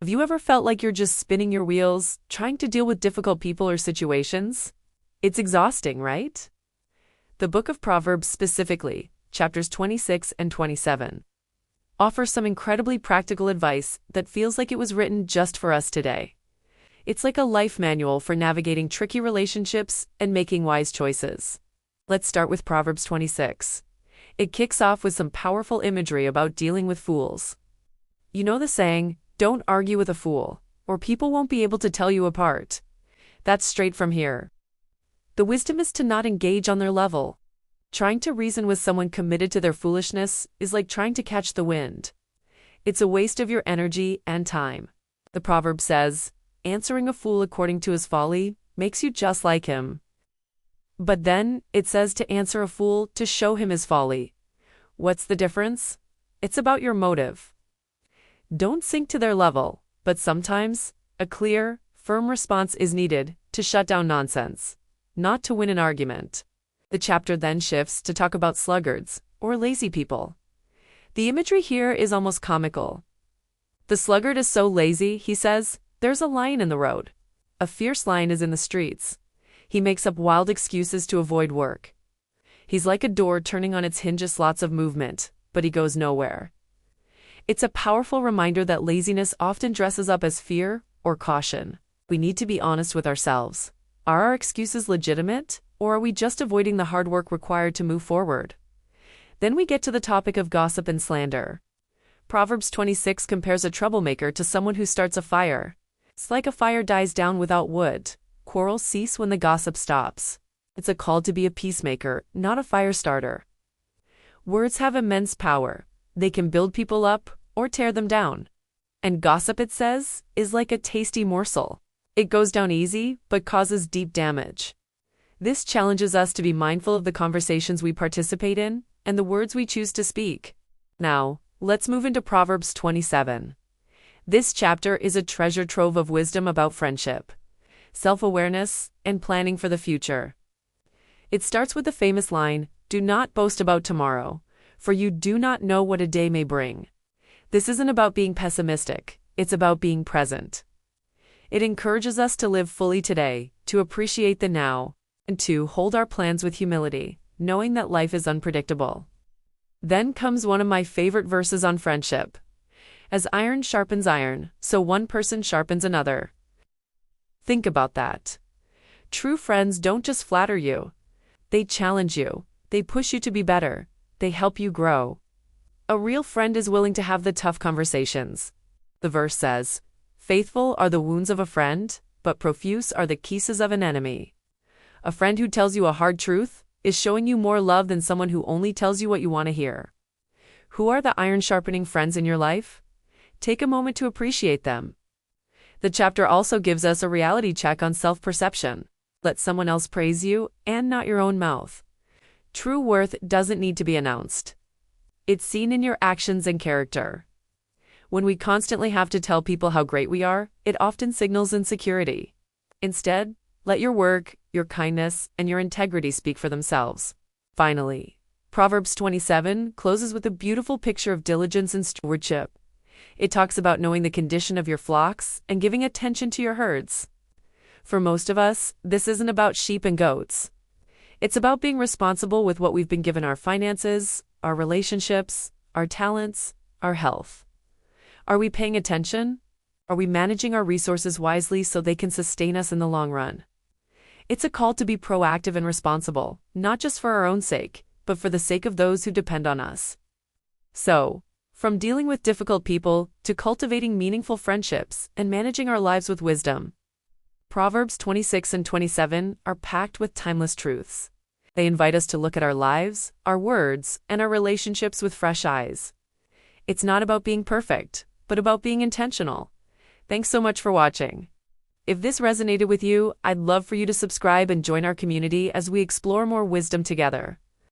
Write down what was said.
Have you ever felt like you're just spinning your wheels, trying to deal with difficult people or situations? It's exhausting, right? The book of Proverbs specifically, chapters 26 and 27, offers some incredibly practical advice that feels like it was written just for us today. It's like a life manual for navigating tricky relationships and making wise choices. Let's start with Proverbs 26. It kicks off with some powerful imagery about dealing with fools. You know the saying, "Don't argue with a fool, or people won't be able to tell you apart." That's straight from here. The wisdom is to not engage on their level. Trying to reason with someone committed to their foolishness is like trying to catch the wind. It's a waste of your energy and time. The proverb says, "Answering a fool according to his folly makes you just like him." But then, it says to answer a fool to show him his folly. What's the difference? It's about your motive. Don't sink to their level, but sometimes, a clear, firm response is needed to shut down nonsense, not to win an argument. The chapter then shifts to talk about sluggards, or lazy people. The imagery here is almost comical. The sluggard is so lazy, he says, there's a lion in the road. A fierce lion is in the streets. He makes up wild excuses to avoid work. He's like a door turning on its hinges, lots of movement, but he goes nowhere. It's a powerful reminder that laziness often dresses up as fear or caution. We need to be honest with ourselves. Are our excuses legitimate, or are we just avoiding the hard work required to move forward? Then we get to the topic of gossip and slander. Proverbs 26 compares a troublemaker to someone who starts a fire. It's like a fire dies down without wood. Quarrels cease when the gossip stops. It's a call to be a peacemaker, not a fire starter. Words have immense power. They can build people up or tear them down. And gossip, it says, is like a tasty morsel. It goes down easy, but causes deep damage. This challenges us to be mindful of the conversations we participate in and the words we choose to speak. Now, let's move into Proverbs 27. This chapter is a treasure trove of wisdom about friendship, self-awareness, and planning for the future. It starts with the famous line, "Do not boast about tomorrow, for you do not know what a day may bring." This isn't about being pessimistic, it's about being present. It encourages us to live fully today, to appreciate the now, and to hold our plans with humility, knowing that life is unpredictable. Then comes one of my favorite verses on friendship. As iron sharpens iron, so one person sharpens another. Think about that. True friends don't just flatter you. They challenge you. They push you to be better. They help you grow. A real friend is willing to have the tough conversations. The verse says, "Faithful are the wounds of a friend, but profuse are the kisses of an enemy." A friend who tells you a hard truth is showing you more love than someone who only tells you what you want to hear. Who are the iron-sharpening friends in your life? Take a moment to appreciate them. The chapter also gives us a reality check on self-perception. Let someone else praise you, and not your own mouth. True worth doesn't need to be announced. It's seen in your actions and character. When we constantly have to tell people how great we are, it often signals insecurity. Instead, let your work, your kindness, and your integrity speak for themselves. Finally, Proverbs 27 closes with a beautiful picture of diligence and stewardship. It talks about knowing the condition of your flocks and giving attention to your herds. For most of us, this isn't about sheep and goats. It's about being responsible with what we've been given: our finances, our relationships, our talents, our health. Are we paying attention? Are we managing our resources wisely so they can sustain us in the long run? It's a call to be proactive and responsible, not just for our own sake, but for the sake of those who depend on us. So, from dealing with difficult people to cultivating meaningful friendships and managing our lives with wisdom, Proverbs 26 and 27 are packed with timeless truths. They invite us to look at our lives, our words, and our relationships with fresh eyes. It's not about being perfect, but about being intentional. Thanks so much for watching. If this resonated with you, I'd love for you to subscribe and join our community as we explore more wisdom together.